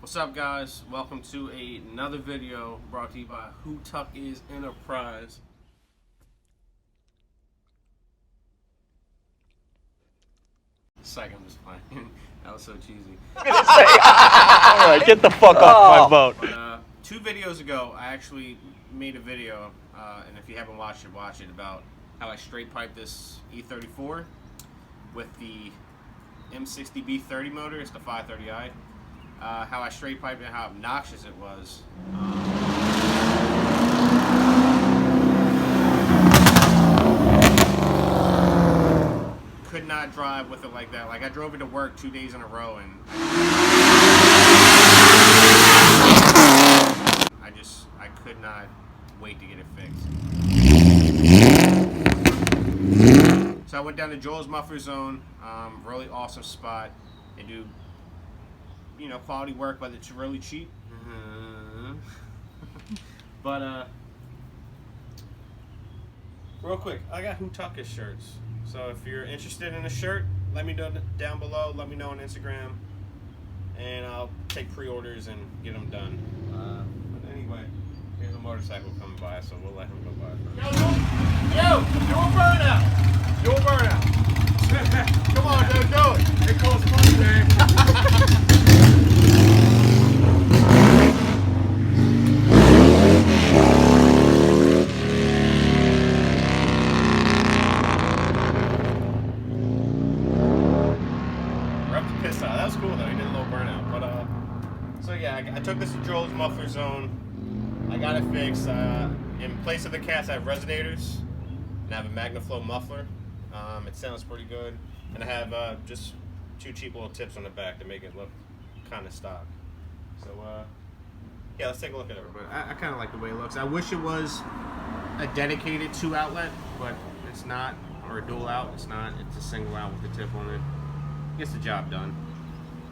What's up, guys? Welcome to another video brought to you by WHOTUCKIS Enterprise. Second, I'm just playing. That was so cheesy. Alright, get the fuck off my boat. But, 2 videos ago, I actually made a video, and if you haven't watched it, watch it, about how I straight piped this E34 with the M60B30 motor. It's the 530i. How I straight piped it and how obnoxious it was. Could not drive with it like that. Like, I drove it to work 2 days in a row, and I could not wait to get it fixed. So I went down to Joel's Muffler Zone. Really awesome spot. They do, you know, quality work, but it's really cheap. But real quick, I got WHOTUCKIS shirts. So if you're interested in a shirt, let me know down below. Let me know on Instagram, and I'll take pre-orders and get them done. But anyway, here's a motorcycle coming by, so we'll let him go by. Yo, do a burnout. Do a burnout. Come on, dude, do it. It costs money, man. That was cool though, he did a little burnout. But so yeah, I took this to Joel's Muffler Zone. I got it fixed. In place of the cats, I have resonators, and I have a magnaflow muffler. It sounds pretty good, and I have just 2 cheap little tips on the back to make it look kind of stock. So yeah, let's take a look at it. But I kind of like the way it looks. I wish it was a dedicated 2 outlet, but it's not, or a dual out. It's not. It's a single out with the tip on it. Gets the job done.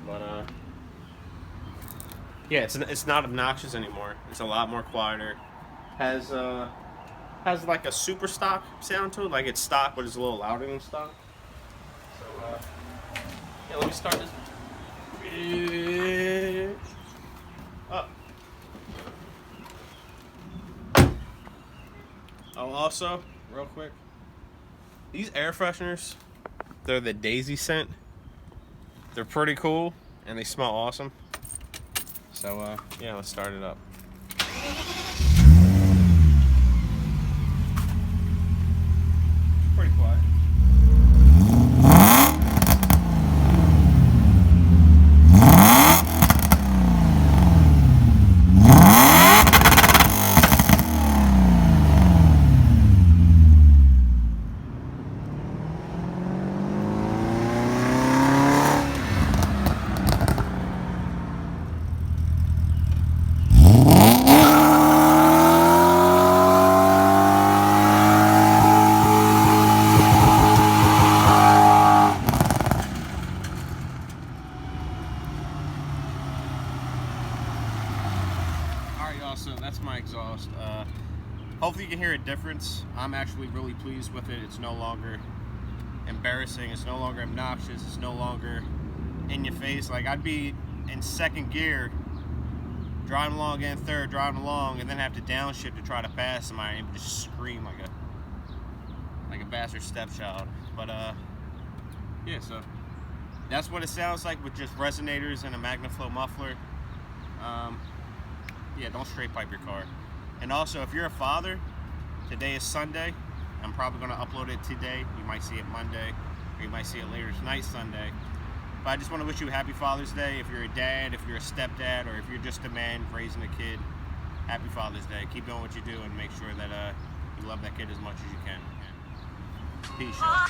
But yeah, it's not obnoxious anymore. It's a lot more quieter. Has like a super stock sound to it. Like it's stock, but it's a little louder than stock. So yeah, let me start this bitch up. Oh, also, real quick, these air fresheners, they're the Daisy scent. They're pretty cool, and they smell awesome. So, yeah, let's start it up. Pretty quiet. So that's my exhaust. Hopefully you can hear a difference. I'm actually really pleased with it. It's no longer embarrassing. It's no longer obnoxious. It's no longer in your face. Like, I'd be in 2nd gear, driving along, getting 3rd, driving along, and then have to downshift to try to pass somebody and just scream like a bastard stepchild. But yeah, so that's what it sounds like with just resonators and a magnaflow muffler. Yeah, don't straight pipe your car. And also, if you're a father, today is Sunday. I'm probably going to upload it today. You might see it Monday, or you might see it later tonight, Sunday. But I just want to wish you a happy Father's Day. If you're a dad, if you're a stepdad, or if you're just a man raising a kid, happy Father's Day. Keep doing what you do and make sure that you love that kid as much as you can. Peace, y'all.